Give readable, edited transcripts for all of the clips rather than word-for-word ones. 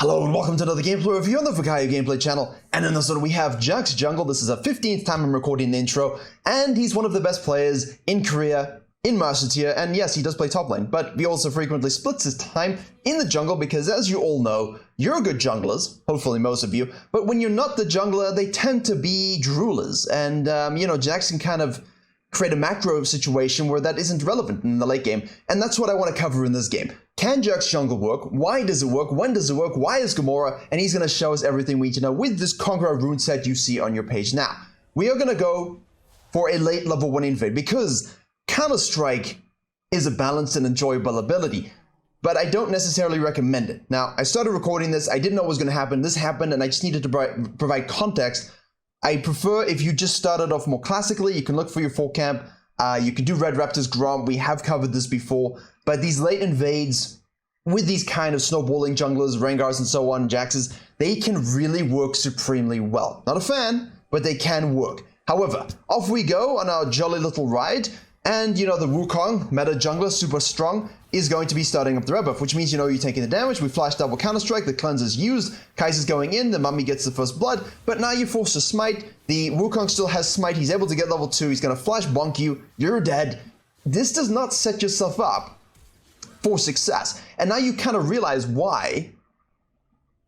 Hello and welcome to another gameplay review on the Virkayu gameplay channel. And in this one we have JAX Jungle. This is our 15th time I'm recording the intro, and he's one of the best players in Korea, in Master Tier, and yes, he does play top lane, but he also frequently splits his time in the jungle because, as you all know, you're good junglers, hopefully most of you, but when you're not the jungler, they tend to be droolers, and JAX can kind of create a macro situation where that isn't relevant in the late game, and that's what I want to cover in this game. Can JAX Jungle work? Why does it work? When does it work? Why is Gamora? And he's going to show us everything we need to know with this Conqueror rune set you see on your page now. We are going to go for a late level 1 invade because Counter-Strike is a balanced and enjoyable ability, but I don't necessarily recommend it. Now, I started recording this, I didn't know what was going to happen, this happened, and I just needed to provide context. I prefer if you just started off more classically, you can look for your 4 camp, you can do Red Raptors Grom, we have covered this before, but these late invades with these kind of snowballing junglers, Rengars and so on, Jaxes, they can really work supremely well. Not a fan, but they can work. However, off we go on our jolly little ride, and the Wukong, meta jungler, super strong, is going to be starting up the red buff, which means you're taking the damage. We flash double Counter-Strike, the cleanser's used, Kai'Sa's going in, the mummy gets the first blood, but now you're forced to smite. The Wukong still has smite, he's able to get level 2, he's going to flash bonk you, you're dead. This does not set yourself up for success. And now you kind of realize why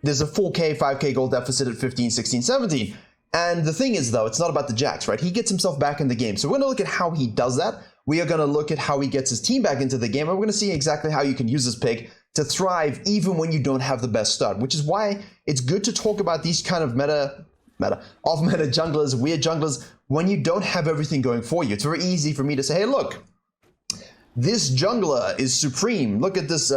there's a 4k, 5k gold deficit at 15, 16, 17. And the thing is, though, it's not about the JAX, right? He gets himself back in the game. So we're going to look at how he does that. We are going to look at how he gets his team back into the game. And we're going to see exactly how you can use this pick to thrive even when you don't have the best start. Which is why it's good to talk about these kind of off-meta junglers, weird junglers, when you don't have everything going for you. It's very easy for me to say, hey, look, this jungler is supreme. Look at this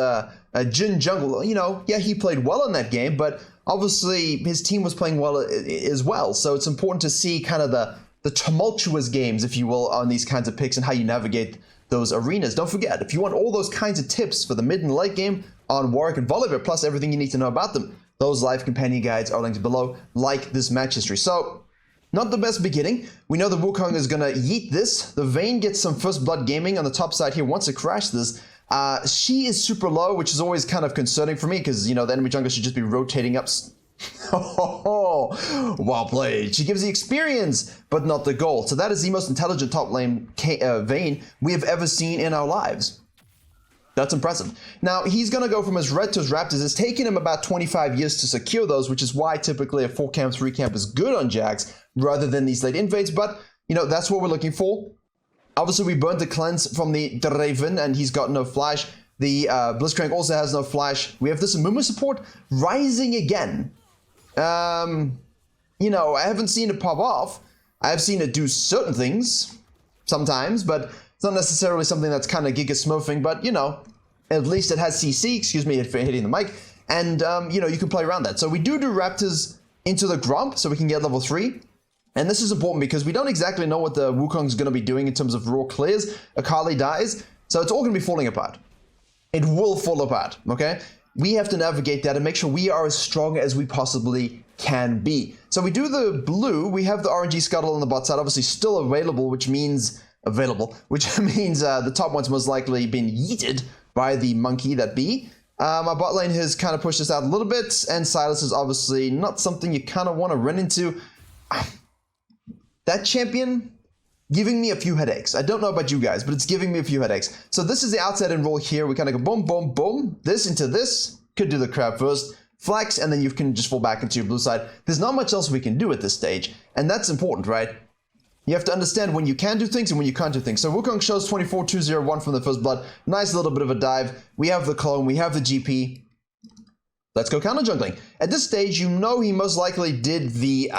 Jin jungle. Yeah, he played well in that game, but obviously his team was playing well as well. So it's important to see kind of the tumultuous games, if you will, on these kinds of picks and how you navigate those arenas. Don't forget, if you want all those kinds of tips for the mid and late game on Warwick and Volibear, plus everything you need to know about them, those live companion guides are linked below, like this match history. So, not the best beginning. We know the Wukong is going to yeet this. The Vayne gets some first blood gaming on the top side here. Wants to crash this. She is super low, which is always kind of concerning for me because, the enemy jungler should just be rotating up. Well played. She gives the experience, but not the gold. So that is the most intelligent top lane Vayne we have ever seen in our lives. That's impressive. Now, he's going to go from his red to his raptors. It's taken him about 25 years to secure those, which is why typically a 4 camp, 3 camp is good on JAX rather than these late invades. But, that's what we're looking for. Obviously, we burned the cleanse from the Draven, and he's got no flash. The Blitzcrank also has no flash. We have this Amumu support rising again. I haven't seen it pop off. I've seen it do certain things sometimes, but it's not necessarily something that's kind of giga smurfing, but at least it has CC, excuse me for hitting the mic, and you can play around that. So we do Raptors into the Gromp so we can get level 3. And this is important because we don't exactly know what the Wukong's going to be doing in terms of raw clears. Akali dies, so it's all going to be falling apart. It will fall apart, okay? We have to navigate that and make sure we are as strong as we possibly can be. So we do the blue, we have the RNG Scuttle on the bot side, obviously still available, which means the top one's most likely been yeeted by the monkey that be. Our bot lane has kind of pushed us out a little bit, and Silas is obviously not something you kind of want to run into. That champion giving me a few headaches. I don't know about you guys, but it's giving me a few headaches. So this is the outside and roll here. We kind of go boom, boom, boom. This into this. Could do the crab first. Flex, and then you can just fall back into your blue side. There's not much else we can do at this stage. And that's important, right? You have to understand when you can do things and when you can't do things. So Wukong shows 24-2-0-1 from the first blood. Nice little bit of a dive. We have the clone. We have the GP. Let's go counter jungling. At this stage, he most likely did the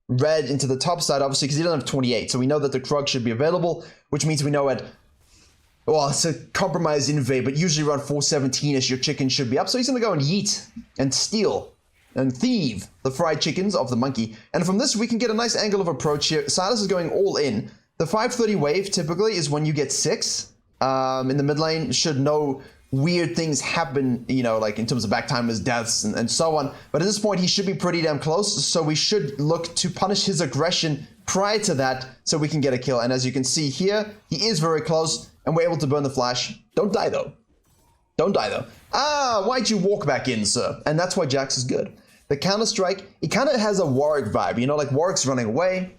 red into the top side, obviously, because he doesn't have 28. So we know that the Krug should be available, which means we know it's a compromised invade, but usually around 417-ish, your chicken should be up. So he's going to go and yeet and steal and thieve the fried chickens of the monkey. And from this, we can get a nice angle of approach here. Silas is going all in. The 530 wave typically is when you get 6. In the mid lane, should no weird things happen, like in terms of backtimers, deaths, and so on. But at this point, he should be pretty damn close, so we should look to punish his aggression prior to that so we can get a kill. And as you can see here, he is very close, and we're able to burn the flash. Don't die, though. Don't die though. Ah, why'd you walk back in, sir? And that's why Jax is good. The counter-strike, he kind of has a Warwick vibe. You know, like Warwick's running away,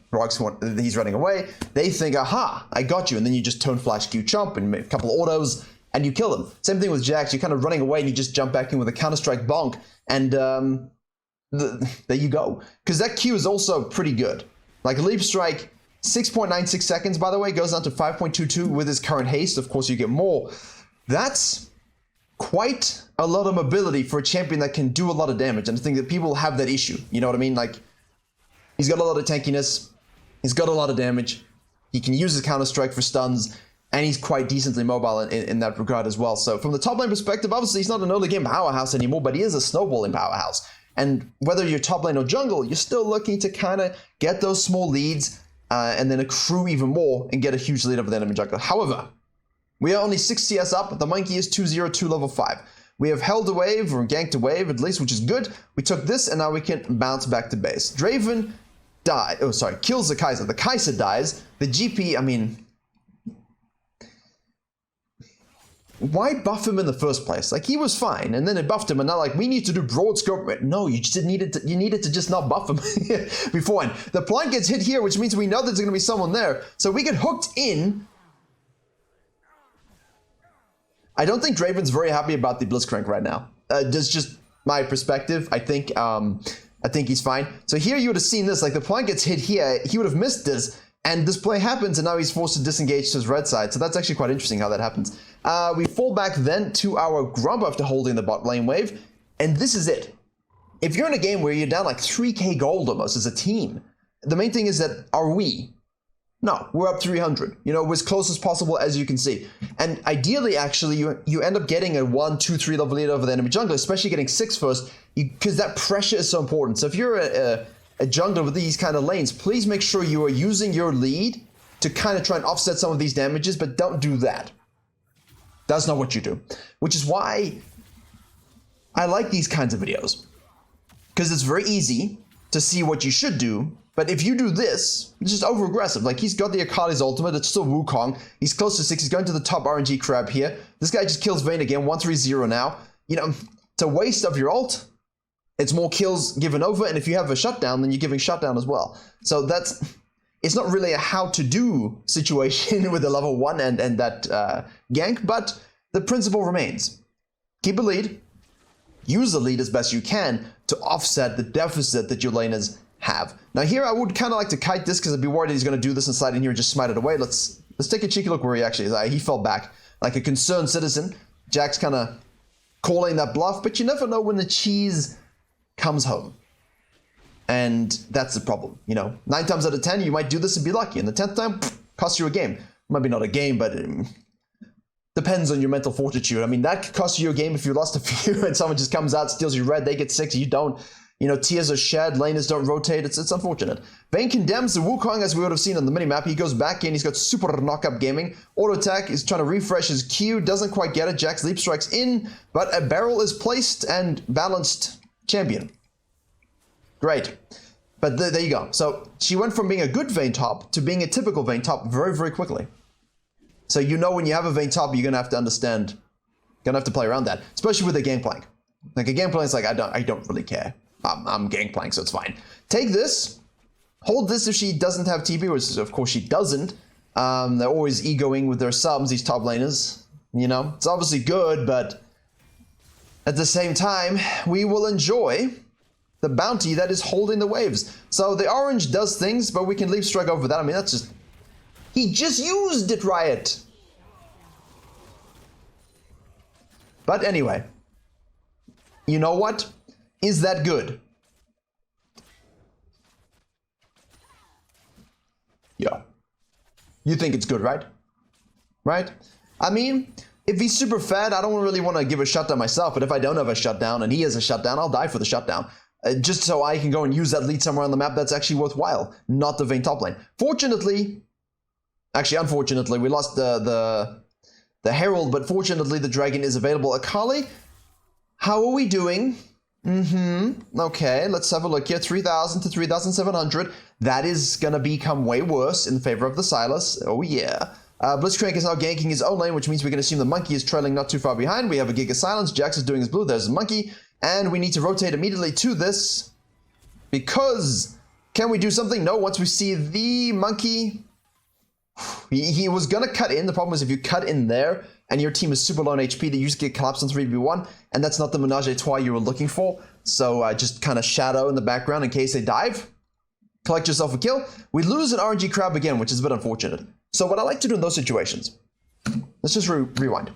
he's running away. They think, aha, I got you. And then you just tone flash Q chomp and make a couple of autos and you kill them. Same thing with Jax. You're kind of running away and you just jump back in with a counter-strike bonk. And there you go. Because that Q is also pretty good. Like leap strike, 6.96 seconds, by the way, goes down to 5.22 with his current haste. Of course, you get more. That's quite a lot of mobility for a champion that can do a lot of damage. And I think that people have that issue. You know what I mean? Like, he's got a lot of tankiness. He's got a lot of damage. He can use his counter-strike for stuns. And he's quite decently mobile in that regard as well. So from the top lane perspective, obviously he's not an early game powerhouse anymore, but he is a snowballing powerhouse. And whether you're top lane or jungle, you're still looking to kind of get those small leads and then accrue even more and get a huge lead over the enemy jungler. However, we are only 6 CS up. The monkey is 202 level 5. We have held a wave, or ganked a wave at least, which is good. We took this, and now we can bounce back to base. Draven kills the Kai'Sa. The Kai'Sa dies. The GP, I mean, why buff him in the first place? Like, he was fine, and then it buffed him, and now, like, we need to do broad scope. No, you just needed to just not buff him beforehand. The plant gets hit here, which means we know there's going to be someone there, so we get hooked in. I don't think Draven's very happy about the Blitzcrank right now. That's just my perspective. I think he's fine. So here you would have seen this, like the plant gets hit here, he would have missed this, and this play happens, and now he's forced to disengage to his red side. So that's actually quite interesting how that happens. We fall back then to our Grump after holding the bot lane wave, and this is it. If you're in a game where you're down like 3k gold almost as a team, the main thing is that, are we? No, we're up 300. You know, we're as close as possible as you can see. And ideally, actually, you end up getting a 1, 2, 3 level lead over the enemy jungler, especially getting 6 first, because that pressure is so important. So if you're a jungler with these kind of lanes, please make sure you are using your lead to kind of try and offset some of these damages, but don't do that. That's not what you do. Which is why I like these kinds of videos. Because it's very easy to see what you should do. But if you do this, it's just over-aggressive. Like, he's got the Akali's ultimate, it's still Wukong. He's close to 6, he's going to the top RNG crab here. This guy just kills Vayne again, 1-3-0 now. You know, it's a waste of your ult. It's more kills given over, and if you have a shutdown, then you're giving shutdown as well. So it's not really a how-to-do situation with the level 1 and that gank, but the principle remains. Keep a lead, use the lead as best you can to offset the deficit that your laners have. Now here I would kind of like to kite this because I'd be worried he's going to do this inside in here and just smite it away. Let's take a cheeky look where he actually is. He fell back like a concerned citizen. Jax kind of calling that bluff, but you never know when the cheese comes home. And that's the problem, you know. 9 times out of 10 you might do this and be lucky, and the 10th time costs you a game. Maybe not a game, but depends on your mental fortitude. I mean, that could cost you a game if you lost a few and someone just comes out, steals your red, they get 6, you don't. You know, tears are shed, laners don't rotate, it's unfortunate. Vayne condemns the Wukong as we would have seen on the minimap. He goes back in, he's got super knockup gaming. Auto attack is trying to refresh his Q, doesn't quite get it. Jax leap strikes in, but a barrel is placed and balanced champion. Great. But there you go. So she went from being a good Vayne top to being a typical Vayne top very, very quickly. So you know when you have a Vayne top, you're going to have to understand, gonna have to play around that, especially with a Gangplank. Like a Gangplank is like, I don't really care. I'm Gangplank, so it's fine. Take this, hold this if she doesn't have TP, which of course she doesn't. They're always egoing with their subs, these top laners. You know, it's obviously good, but at the same time, we will enjoy the bounty that is holding the waves. So the orange does things, but we can leap strike over that. I mean, that's just... He just used it, Riot! But anyway, you know what? Is that good? Yeah. You think it's good, right? Right? I mean, if he's super fat, I don't really want to give a shutdown myself, but if I don't have a shutdown and he has a shutdown, I'll die for the shutdown. Just so I can go and use that lead somewhere on the map that's actually worthwhile, not the Vayne top lane. Fortunately, actually unfortunately, we lost the Herald, but fortunately the Dragon is available. Akali, how are we doing? Okay, let's have a look here. 3,000 to 3,700. That is gonna become way worse in favor of the Silas. Oh yeah. Blitzcrank is now ganking his own lane, which means we can assume the monkey is trailing not too far behind. We have a Giga Silence. Jax is doing his blue. There's a monkey. And we need to rotate immediately to this. Because, can we do something? No, once we see the monkey, he was going to cut in. The problem is if you cut in there and your team is super low on HP, they usually get collapsed on 3v1. And that's not the menage a trois you were looking for. So just kind of shadow in the background in case they dive. Collect yourself a kill. We lose an RNG crab again, which is a bit unfortunate. So what I like to do in those situations, let's just rewind.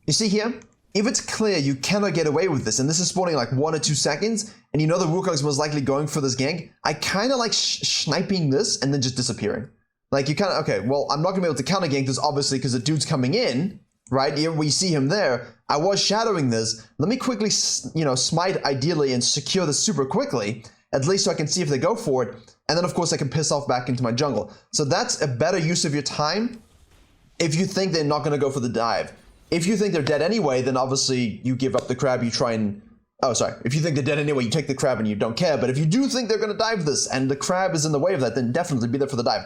You see here, if it's clear you cannot get away with this, and this is spawning like 1 or 2 seconds, and you know the Wukong's most likely going for this gank, I kind of like sniping this and then just disappearing. Like you kind of, okay, well, I'm not gonna be able to counter gank this obviously because the dude's coming in, right? Here we see him there. I was shadowing this. Let me quickly, smite ideally and secure this super quickly, at least so I can see if they go for it. And then, of course, I can piss off back into my jungle. So that's a better use of your time if you think they're not going to go for the dive. If you think they're dead anyway, then obviously you give up the crab, you try and... Oh, sorry. If you think they're dead anyway, you take the crab and you don't care. But if you do think they're going to dive this and the crab is in the way of that, then definitely be there for the dive.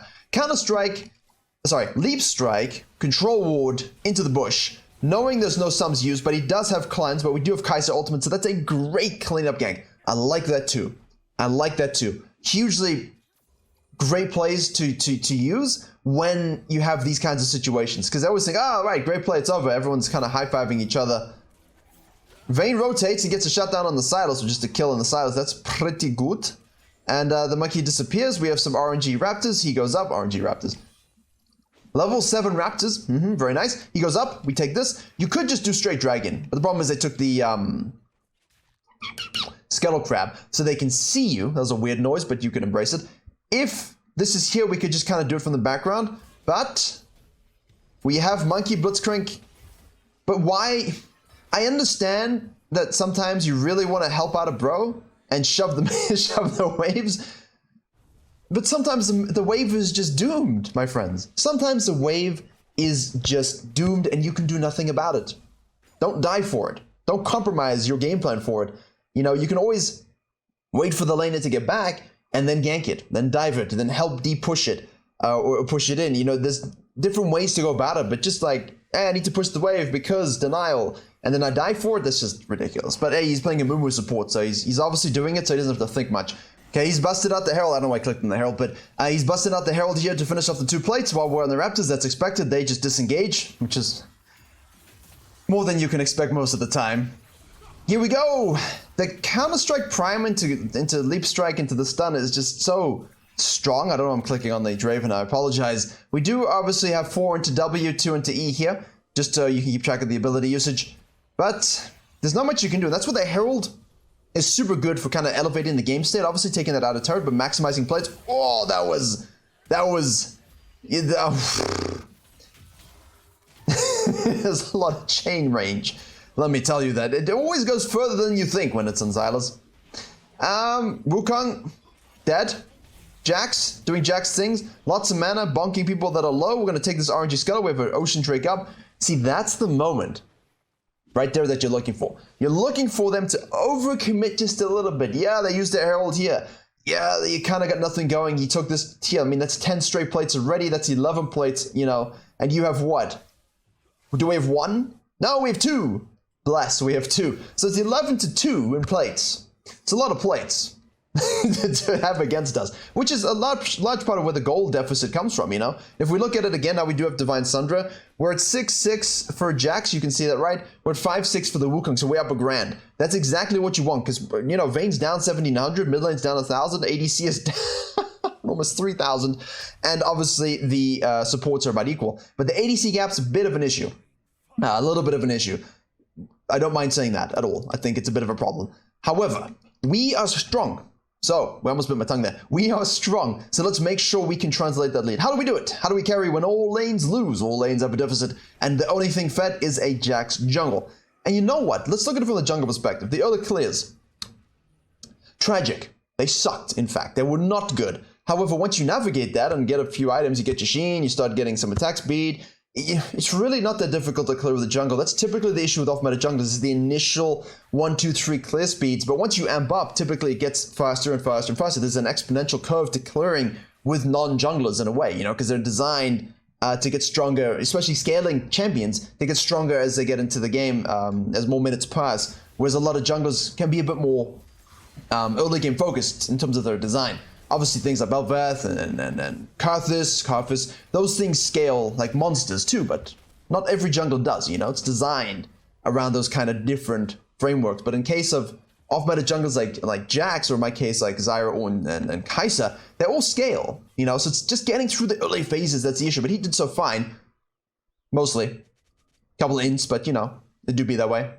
Leap strike, control ward into the bush, knowing there's no sums used, but he does have cleanse, but we do have Kaiser ultimate, so that's a great cleanup gank. I like that too. Hugely great plays to use when you have these kinds of situations. Because I always think, oh, right, great play, it's over. Everyone's kind of high-fiving each other. Vayne rotates, he gets a shutdown on the silos, or just a kill on the silos. That's pretty good. And the monkey disappears. We have some RNG Raptors. He goes up, RNG Raptors. Level 7 Raptors, very nice. He goes up, we take this. You could just do straight dragon, but the problem is they took the... Scuttle Crab, so they can see you. That was a weird noise, but you can embrace it. If this is here, we could just kind of do it from the background, but we have Monkey Blitzcrank. But why? I understand that sometimes you really want to help out a bro and shove the waves, but sometimes the wave is just doomed, my friends. Sometimes the wave is just doomed and you can do nothing about it. Don't die for it. Don't compromise your game plan for it. You know, you can always wait for the laner to get back and then gank it, then dive it, then help de-push it, or push it in. You know, there's different ways to go about it, but just like, I need to push the wave because denial, and then I die for it, that's just ridiculous. But hey, he's playing a Mumu support, so he's obviously doing it, so he doesn't have to think much. Okay, he's busted out the Herald. I don't know why I clicked on the Herald, but he's busted out the Herald here to finish off the 2 plates while we're on the Raptors. That's expected. They just disengage, which is more than you can expect most of the time. Here we go! The Counter-Strike Prime into Leap Strike into the stun is just so strong. I don't know, I'm clicking on the Draven, I apologize. We do obviously have 4 into W, 2 into E here, just so you can keep track of the ability usage. But there's not much you can do. That's what the Herald is super good for, kind of elevating the game state. Obviously taking that out of turret, but maximizing plates. Oh, that was there's a lot of chain range. Let me tell you that. It always goes further than you think when it's on Xylas. Wukong, dead. Jax, doing Jax things. Lots of mana, bonking people that are low. We're going to take this RNG Scuttle. We have an Ocean Drake up. See, that's the moment right there that you're looking for. You're looking for them to overcommit just a little bit. Yeah, they used their Herald here. Yeah, you kind of got nothing going. You took this here. I mean, that's 10 straight plates already. That's 11 plates, you know. And you have what? Do we have 1? No, we have 2. Bless, we have 2. So it's 11 to 2 in plates. It's a lot of plates to have against us, which is a large part of where the goal deficit comes from, you know? If we look at it again, now we do have Divine Sundra. We're at 6-6 for Jax, you can see that, right? We're at 5-6 for the Wukong, so we're up a grand. That's exactly what you want, because, you know, Vayne's down 1,700, mid lane's down 1,000, ADC is down almost 3,000, and obviously the supports are about equal. But the ADC gap's a bit of an issue. A little bit of an issue. I don't mind saying that at all. I think it's a bit of a problem. However, we are strong. So, we almost bit my tongue there. We are strong. So let's make sure we can translate that lead. How do we do it? How do we carry when all lanes lose? All lanes have a deficit. And the only thing fed is a JAX jungle. And you know what? Let's look at it from the jungle perspective. The early clears. Tragic. They sucked, in fact. They were not good. However, once you navigate that and get a few items, you get your sheen, you start getting some attack speed. It's really not that difficult to clear with the jungle. That's typically the issue with off-meta junglers, is the initial 1, 2, 3 clear speeds. But once you amp up, typically it gets faster and faster and faster. There's an exponential curve to clearing with non-junglers in a way, you know, because they're designed to get stronger, especially scaling champions, they get stronger as they get into the game, as more minutes pass, whereas a lot of junglers can be a bit more early game focused in terms of their design. Obviously things like Bel'Veth and Karthus, those things scale like monsters too, but not every jungle does, you know? It's designed around those kind of different frameworks. But in case of off-meta jungles like JAX, or in my case like Zyra and Kai'Sa, they all scale, you know? So it's just getting through the early phases that's the issue. But he did so fine, mostly. Couple of ints, but you know, it do be that way.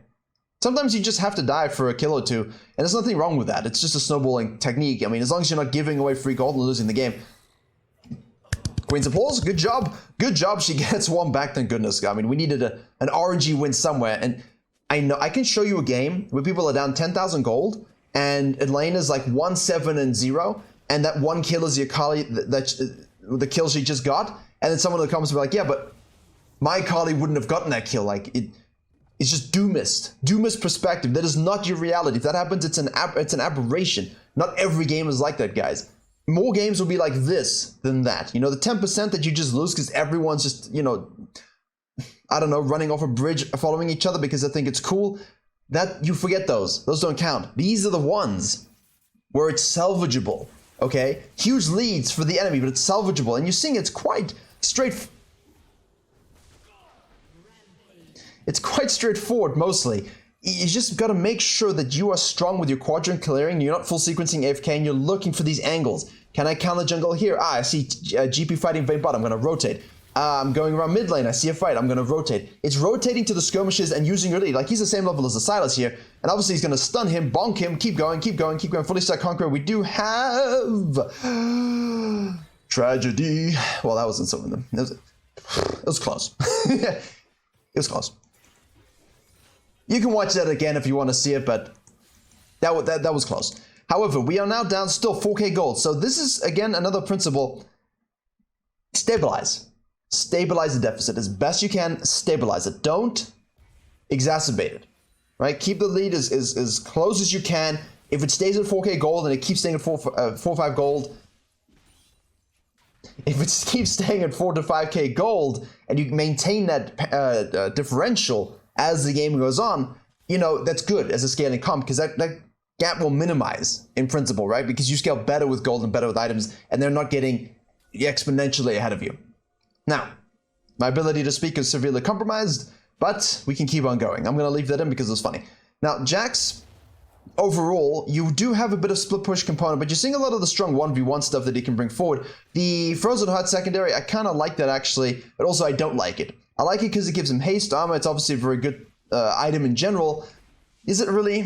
Sometimes you just have to die for a kill or two, and there's nothing wrong with that. It's just a snowballing technique. I mean, as long as you're not giving away free gold and losing the game. Queen's Applause, good job. Good job, she gets one back, thank goodness. I mean, we needed an RNG win somewhere, and I know I can show you a game where people are down 10,000 gold, and Elena's like 1-7-0, and that one kill is the Akali, the kill she just got, and then someone in the comments will be like, yeah, but my Akali wouldn't have gotten that kill. Like, it's just doomist perspective. That is not your reality. If that happens, it's an aberration. Not every game is like that, guys. More games will be like this than that. You know, the 10% that you just lose because everyone's just, you know, I don't know, running off a bridge, following each other because they think it's cool. That, you forget those. Those don't count. These are the ones where it's salvageable, okay? Huge leads for the enemy, but it's salvageable. And you're seeing it's quite straightforward. It's quite straightforward, mostly. You just got to make sure that you are strong with your quadrant clearing, you're not full sequencing AFK, and you're looking for these angles. Can I counter jungle here? Ah, I see GP fighting Vayne bot, I'm going to rotate. I'm going around mid lane, I see a fight, I'm going to rotate. It's rotating to the skirmishes and using your lead. Like, he's the same level as the Silas here, and obviously he's going to stun him, bonk him, keep going, fully stack Conqueror. We do have... tragedy. Well, that wasn't some of them. It was close. It was close. You can watch that again if you want to see it, but that was close. However, we are now down still 4k gold. So this is, again, another principle. Stabilize. Stabilize the deficit as best you can. Stabilize it. Don't exacerbate it, right? Keep the lead as close as you can. If it stays at 4k gold and it keeps staying at 4 or 5 gold, if it keeps staying at 4 to 5k gold and you maintain that differential as the game goes on, you know, that's good as a scaling comp, because that gap will minimize in principle, right? Because you scale better with gold and better with items, and they're not getting exponentially ahead of you. Now, my ability to speak is severely compromised, but we can keep on going. I'm going to leave that in because it's funny. Now, JAX, overall, you do have a bit of split push component, but you're seeing a lot of the strong 1v1 stuff that he can bring forward. The Frozen Heart secondary, I kind of like that actually, but also I don't like it. I like it because it gives him haste armor. It's obviously a very good item in general. Is it really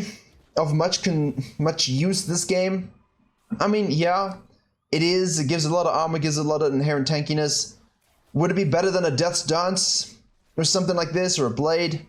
of much use this game? I mean, yeah, it is. It gives a lot of armor, gives a lot of inherent tankiness. Would it be better than a Death's Dance or something like this, or a Blade?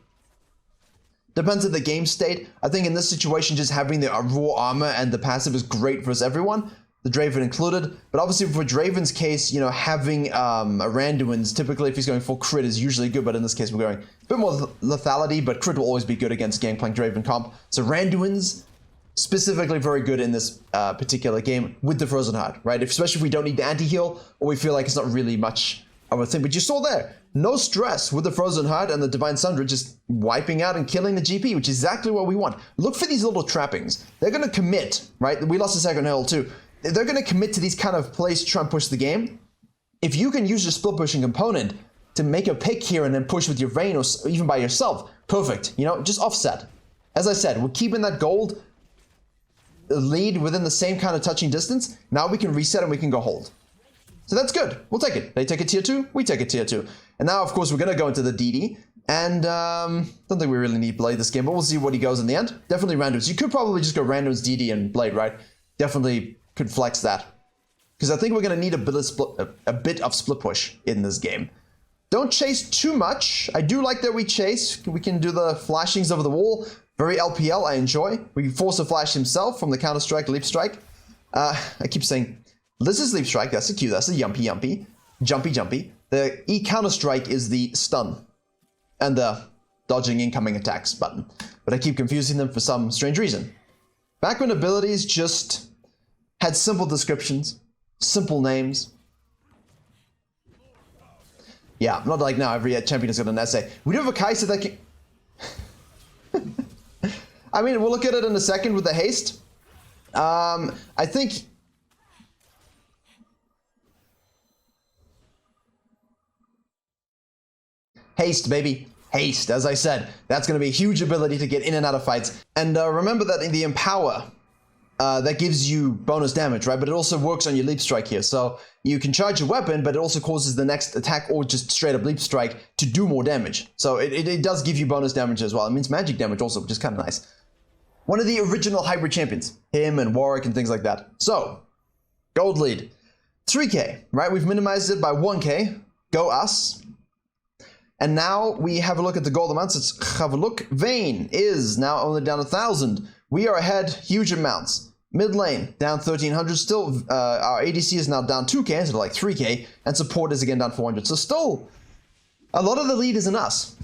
Depends on the game state. I think in this situation, just having the raw armor and the passive is great for us, the Draven included. But obviously for Draven's case, you know, having a Randuin's, typically if he's going full crit, is usually good, but in this case we're going a bit more lethality, but crit will always be good against Gangplank Draven comp. So Randuin's specifically very good in this particular game with the Frozen Heart, right? Especially if we don't need the anti-heal, or we feel like it's not really much of a thing. But you saw there, no stress with the Frozen Heart and the Divine Sundra just wiping out and killing the GP, which is exactly what we want. Look for these little trappings. They're going to commit, right? We lost the second hill too. They're going to commit to these kind of plays to try and push the game. If you can use your split pushing component to make a pick here and then push with your Vayne or even by yourself, perfect. You know, just offset. As I said, we're keeping that gold lead within the same kind of touching distance. Now we can reset and we can go hold. So that's good. We'll take it. They take a tier 2, we take a tier 2. And now, of course, we're going to go into the DD. And don't think we really need Blade this game, but we'll see what he goes in the end. Definitely randoms. You could probably just go randoms, DD, and Blade, right? Definitely could flex that. Because I think we're going to need a bit of split push in this game. Don't chase too much. I do like that we chase. We can do the flashings over the wall. Very LPL, I enjoy. We can force a flash himself from the counter-strike, leap strike. I keep saying, this is leap strike, that's the Q, that's the yumpy. Jumpy. The E counter-strike is the stun. And the dodging incoming attacks button. But I keep confusing them for some strange reason. Background abilities just had simple descriptions, simple names. Yeah, not like now every champion has got an essay. We do have a Kai'Sa that can... I mean, we'll look at it in a second with the haste. I think... Haste, baby. Haste, as I said. That's going to be a huge ability to get in and out of fights. And remember that in the Empower, that gives you bonus damage, right? But it also works on your leap strike here. So you can charge your weapon, but it also causes the next attack or just straight up leap strike to do more damage. So it does give you bonus damage as well. It means magic damage also, which is kind of nice. One of the original hybrid champions. Him and Warwick and things like that. So, gold lead. 3k, right? We've minimized it by 1k. Go us. And now we have a look at the gold amounts. Let's have a look. Vayne is now only down 1,000. We are ahead huge amounts. Mid lane down 1,300. Still, our ADC is now down 2k, so like 3k. And support is again down 400. So still, a lot of the lead is in us.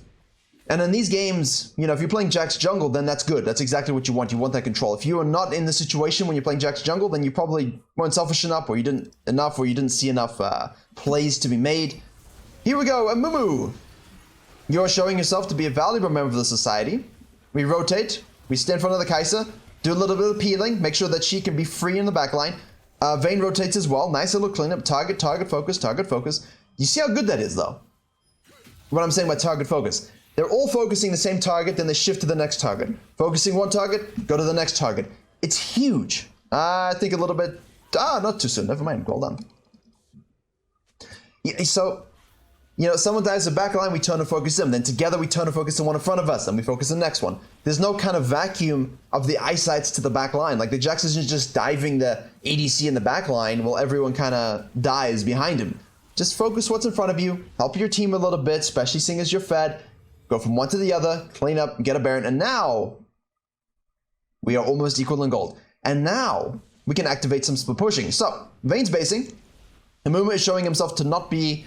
And in these games, you know, if you're playing JAX Jungle, then that's good. That's exactly what you want. You want that control. If you are not in the situation when you're playing JAX Jungle, then you probably weren't selfish enough, or you didn't see enough plays to be made. Here we go, Amumu. You're showing yourself to be a valuable member of the society. We rotate. We stand in front of the Kai'Sa. Do a little bit of peeling. Make sure that she can be free in the backline. Vayne rotates as well. Nice little cleanup. Target, focus, target, focus. You see how good that is, though? What I'm saying by target focus. They're all focusing the same target, then they shift to the next target. Focusing one target, go to the next target. It's huge. I think a little bit... not too soon. Never mind. Well done. Yeah, so... You know, someone dives the back line, we turn and focus them. Then together we turn and focus the one in front of us, and we focus the next one. There's no kind of vacuum of the eyesights to the back line. Like the JAX isn't just diving the ADC in the back line while everyone kind of dies behind him. Just focus what's in front of you, help your team a little bit, especially seeing as you're fed. Go from one to the other, clean up, get a Baron, and now we are almost equal in gold. And now we can activate some split pushing. So, Vayne's basing. Amumu is showing himself to not be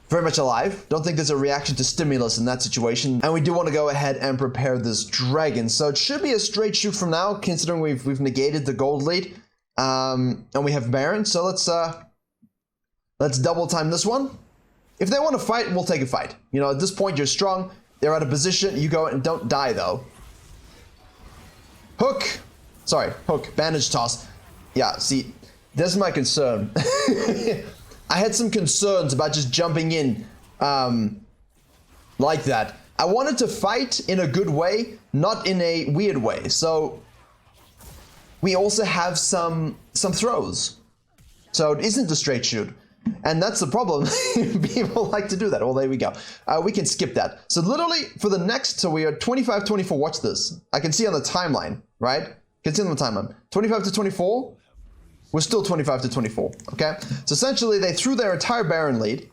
very much alive. Don't think there's a reaction to stimulus in that situation. And we do want to go ahead and prepare this dragon. So it should be a straight shoot from now, considering we've negated the gold lead. And we have Baron. So let's double time this one. If they want to fight, we'll take a fight. You know, at this point, you're strong. They're out of position. You go and don't die, though. Hook. Sorry, hook. Bandage toss. Yeah, see, this is my concern. I had some concerns about just jumping in like that. I wanted to fight in a good way, not in a weird way. So we also have some throws. So it isn't a straight shoot. And that's the problem. People like to do that. Well, there we go. We can skip that. So literally for the next, so we are 25, 24. Watch this. I can see on the timeline, right? Can see on the timeline. 25 to 24. We're still 25 to 24, okay? So essentially, they threw their entire Baron lead.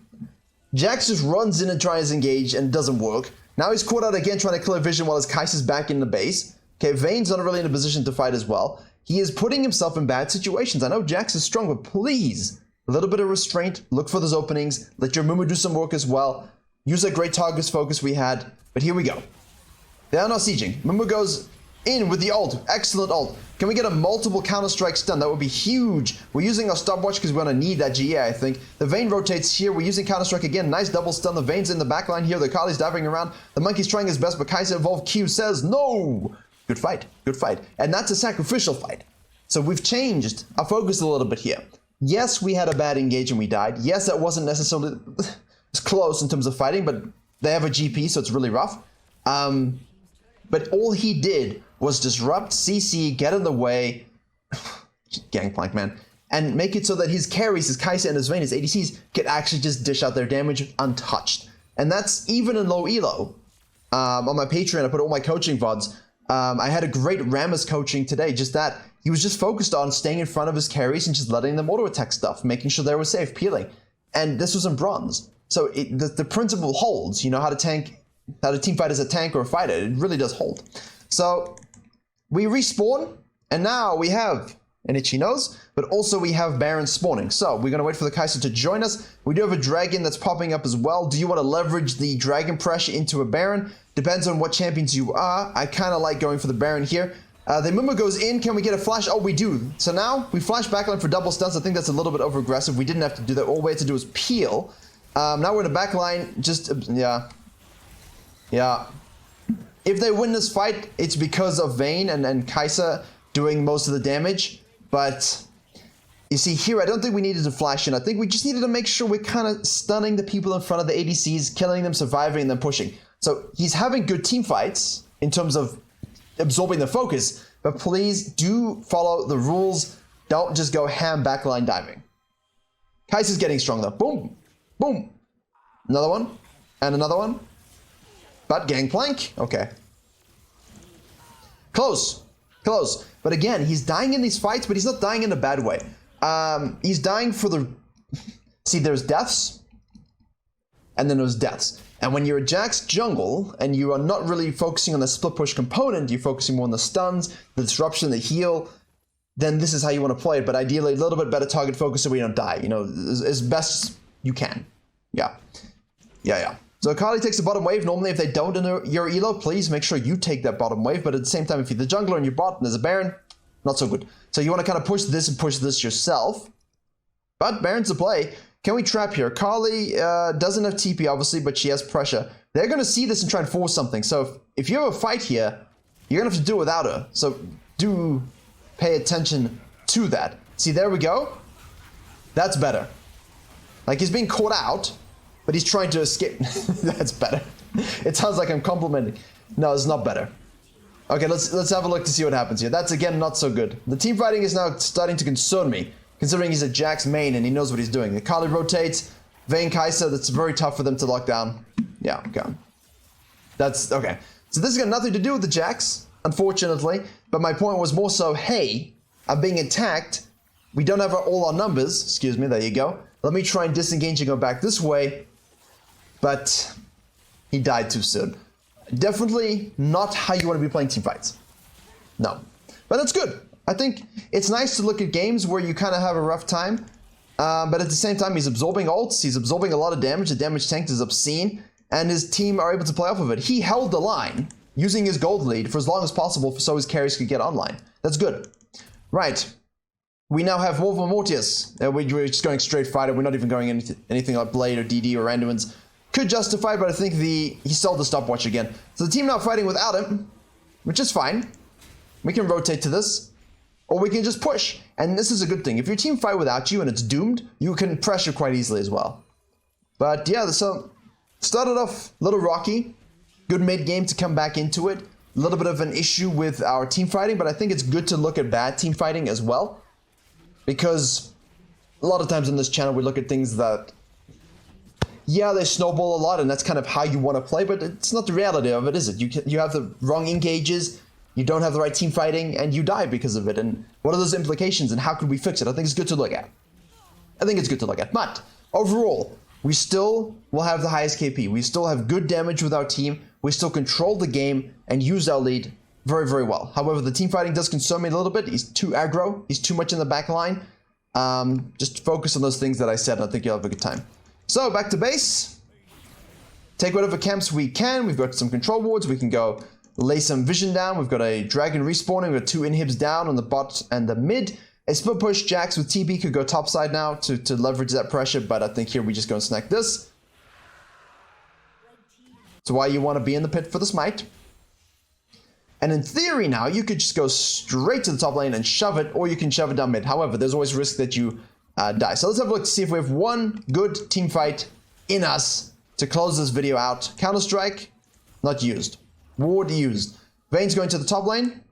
JAX just runs in and tries to engage, and it doesn't work. Now he's caught out again trying to clear vision while his Kai'Sa's back in the base. Okay, Vayne's not really in a position to fight as well. He is putting himself in bad situations. I know JAX is strong, but please, a little bit of restraint. Look for those openings. Let your Mumu do some work as well. Use that great target focus we had. But here we go. They are not sieging. Mumu goes in with the ult. Excellent ult. Can we get a multiple counter-strike stun? That would be huge. We're using our stopwatch because we're going to need that GA, I think. The Vayne rotates here. We're using counter-strike again. Nice double stun. The Vayne's in the backline here. The Kali's diving around. The Monkey's trying his best, but Kai'Sa evolved Q says no. Good fight. Good fight. And that's a sacrificial fight. So we've changed our focus a little bit here. Yes, we had a bad engage and we died. Yes, that wasn't necessarily it's close in terms of fighting, but they have a GP, so it's really rough. But all he did was disrupt, CC, get in the way, gangplank, man, and make it so that his carries, his Kai'Sa and his Vayne, his ADCs, could actually just dish out their damage untouched. And that's even in low elo. On my Patreon, I put all my coaching VODs. I had a great Rammus coaching today, just that. He was just focused on staying in front of his carries and just letting them auto-attack stuff, making sure they were safe, peeling. And this was in bronze. So the principle holds, you know, how to team fight as a tank or a fighter. It really does hold. So we respawn, and now we have an itchy nose, but also we have Baron spawning. So we're going to wait for the Kai'Sa to join us. We do have a dragon that's popping up as well. Do you want to leverage the dragon pressure into a Baron? Depends on what champions you are. I kind of like going for the Baron here. The Mumu goes in. Can we get a flash? Oh, we do. So now we flash backline for double stuns. I think that's a little bit over aggressive. We didn't have to do that. All we had to do was peel. Now we're in the back line. Just, yeah. Yeah. If they win this fight, it's because of Vayne and Kai'Sa doing most of the damage. But you see here, I don't think we needed to flash in. I think we just needed to make sure we're kind of stunning the people in front of the ADCs, killing them, surviving, and then pushing. So he's having good team fights in terms of absorbing the focus. But please do follow the rules. Don't just go ham backline diving. Kai'Sa's getting stronger. Boom. Boom. Another one. And another one. But gangplank. Okay. Close. Close. But again, he's dying in these fights, but he's not dying in a bad way. He's dying for the... See, there's deaths. And then there's deaths. And when you're a JAX jungle, and you are not really focusing on the split push component, you're focusing more on the stuns, the disruption, the heal, then this is how you want to play it. But ideally, a little bit better target focus so we don't die, you know, as best you can. Yeah. Yeah, yeah. So Akali takes the bottom wave. Normally, if they don't in your elo, please make sure you take that bottom wave. But at the same time, if you're the jungler and you're bot and there's a Baron, not so good. So you want to kind of push this and push this yourself. But Baron's the play. Can we trap here? Akali doesn't have TP, obviously, but she has pressure. They're going to see this and try and force something. So if you have a fight here, you're going to have to do it without her. So do pay attention to that. See, there we go. That's better. Like, he's being caught out, but he's trying to escape. That's better. It sounds like I'm complimenting. No, it's not better. Okay, let's have a look to see what happens here. That's, again, not so good. The team fighting is now starting to concern me, considering he's a JAX main and he knows what he's doing. Akali rotates. Vayne, Kai'Sa, that's very tough for them to lock down. Yeah, okay. That's, okay. So this has got nothing to do with the JAX, unfortunately. But my point was more so, hey, I'm being attacked. We don't have all our numbers. Excuse me, there you go. Let me try and disengage and go back this way. But he died too soon. Definitely not how you want to be playing team fights. No. But that's good. I think it's nice to look at games where you kind of have a rough time. But at the same time, he's absorbing ults. He's absorbing a lot of damage. The damage tanked is obscene. And his team are able to play off of it. He held the line using his gold lead for as long as possible so his carries could get online. That's good. Right. We now have Wolf and Mortius. We're just going straight fighter. We're not even going anything like Blade or DD or Randomans. Could justify, but I think he sold the stopwatch again. So the team now fighting without him, which is fine. We can rotate to this, or we can just push. And this is a good thing. If your team fight without you and it's doomed, you can pressure quite easily as well. But yeah, so started off a little rocky. Good mid game to come back into it. A little bit of an issue with our team fighting, but I think it's good to look at bad team fighting as well. Because a lot of times on this channel, we look at things that, yeah, they snowball a lot, and that's kind of how you want to play, but it's not the reality of it, is it? You have the wrong engages, you don't have the right team fighting, and you die because of it. And what are those implications, and how could we fix it? I think it's good to look at. But overall, we still will have the highest KP. We still have good damage with our team. We still control the game and use our lead very, very well. However, the team fighting does concern me a little bit. He's too aggro. He's too much in the back line. Just focus on those things that I said, and I think you'll have a good time. So, back to base. Take whatever camps we can. We've got some control wards. We can go lay some vision down. We've got a dragon respawning. We've got 2 inhibs down on the bot and the mid. A split push JAX with TB could go topside now to leverage that pressure, but I think here we just go and snack this. That's why you want to be in the pit for the smite. And in theory now, you could just go straight to the top lane and shove it, or you can shove it down mid. However, there's always risk that you die. So let's have a look to see if we have one good team fight in us to close this video out. Counter-Strike, not used. Ward used. Vayne's going to the top lane.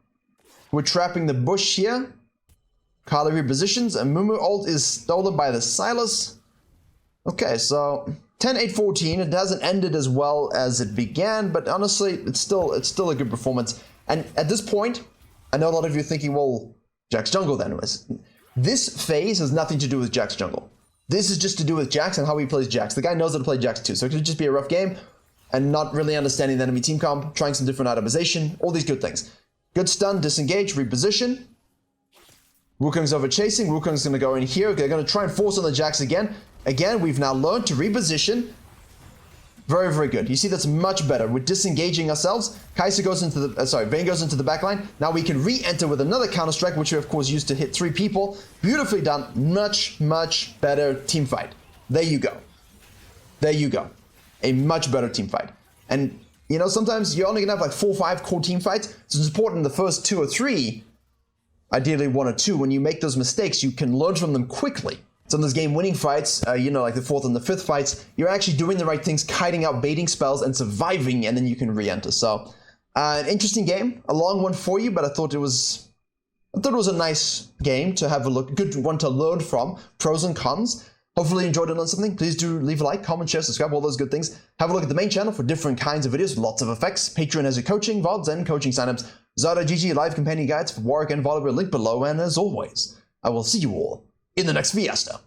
We're trapping the bush here. Kali repositions, and Mumu ult is stolen by the Silas. Okay, so 10-8-14. It hasn't ended as well as it began, but honestly, it's still a good performance. And at this point, I know a lot of you are thinking, well, JAX Jungle then. This phase has nothing to do with JAX Jungle. This is just to do with JAX and how he plays JAX. The guy knows how to play JAX too, so it could just be a rough game and not really understanding the enemy team comp, trying some different itemization, all these good things. Good stun, disengage, reposition. Wukong's over chasing. Wukong's going to go in here. They're going to try and force on the JAX again. Again, we've now learned to reposition. Very, very good. You see, that's much better. We're disengaging ourselves. Kai'Sa goes into the, Vayne goes into the backline. Now we can re-enter with another counter-strike, which we, of course, used to hit 3 people. Beautifully done. Much, much better team fight. There you go. There you go. A much better team fight. And, you know, sometimes you're only going to have like 4 or 5 core team fights, so it's important in the first 2 or 3, ideally 1 or 2, when you make those mistakes, you can learn from them quickly. So in those game-winning fights, you know, like the 4th and the 5th fights, you're actually doing the right things, kiting out baiting spells and surviving, and then you can re-enter. So, an interesting game, a long one for you, but I thought it was a nice game to have a look, good one to learn from, pros and cons. Hopefully you enjoyed and learned something. Please do leave a like, comment, share, subscribe, all those good things. Have a look at the main channel for different kinds of videos, lots of effects. Patreon has your coaching, VODs, and coaching signups. Zara.gg live companion guides for Warwick and Volleyball link below. And as always, I will see you all in the next Fiesta.